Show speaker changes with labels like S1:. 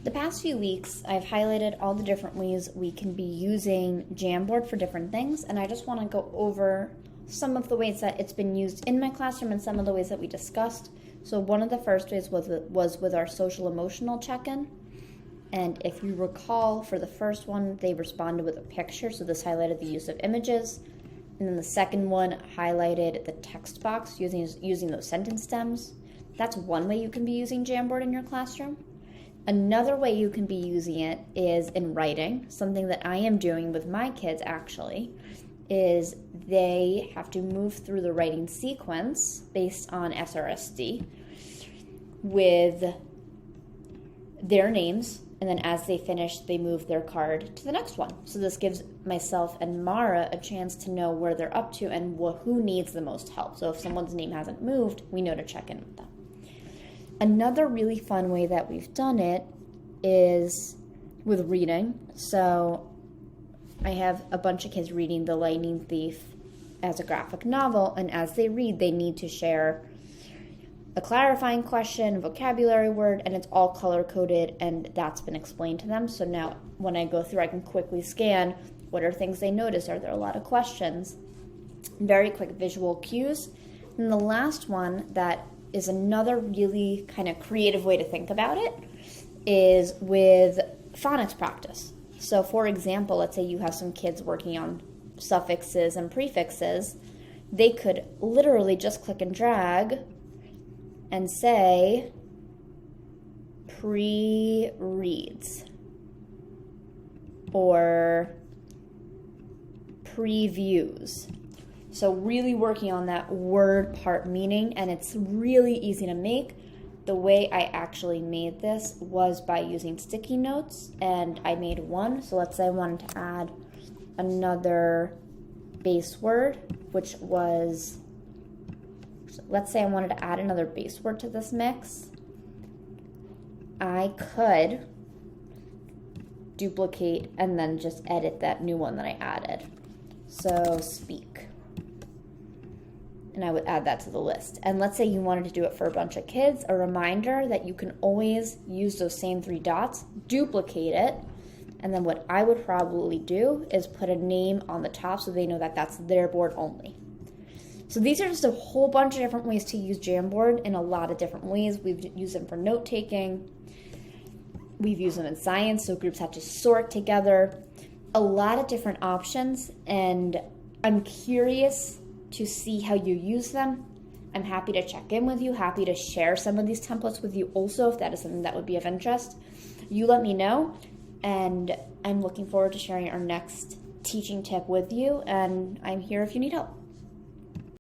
S1: The past few weeks, I've highlighted all the different ways we can be using Jamboard for different things, and I just want to go over some of the ways that it's been used in my classroom and some of the ways that we discussed. So one of the first ways was with our social emotional check-in. And if you recall, for the first one, they responded with a picture, so this highlighted the use of images. And then the second one highlighted the text box using those sentence stems. That's one way you can be using Jamboard in your classroom. Another way you can be using it is in writing. Something that I am doing with my kids, actually, is they have to move through the writing sequence based on SRSD with their names, and then as they finish, they move their card to the next one. So this gives myself and Mara a chance to know where they're up to and who needs the most help. So if someone's name hasn't moved, we know to check in with them. Another really fun way that we've done it is with reading. So I have a bunch of kids reading The Lightning Thief as a graphic novel, and as they read, they need to share a clarifying question, a vocabulary word, and it's all color-coded, and that's been explained to them. So now when I go through, I can quickly scan what are things they notice. Are there a lot of questions? Very quick visual cues. And the last one that is another really kind of creative way to think about it is with phonics practice. So for example, let's say you have some kids working on suffixes and prefixes. They could literally just click and drag and say pre-reads or previews. So really working on that word part meaning, and it's really easy to make. The way I actually made this was by using sticky notes, and I made one. So let's say I wanted to add another base word, which was, let's say I wanted to add another base word to this mix. I could duplicate and then just edit that new one that I added. So speak. And I would add that to the list. And let's say you wanted to do it for a bunch of kids, a reminder that you can always use those same 3 dots, duplicate it, and then what I would probably do is put a name on the top so they know that that's their board only. So these are just a whole bunch of different ways to use Jamboard in a lot of different ways. We've used them for note-taking. We've used them in science, so groups have to sort together. A lot of different options, and I'm curious to see how you use them. I'm happy to check in with you, happy to share some of these templates with you also if that is something that would be of interest. You let me know, and I'm looking forward to sharing our next teaching tip with you, and I'm here if you need help.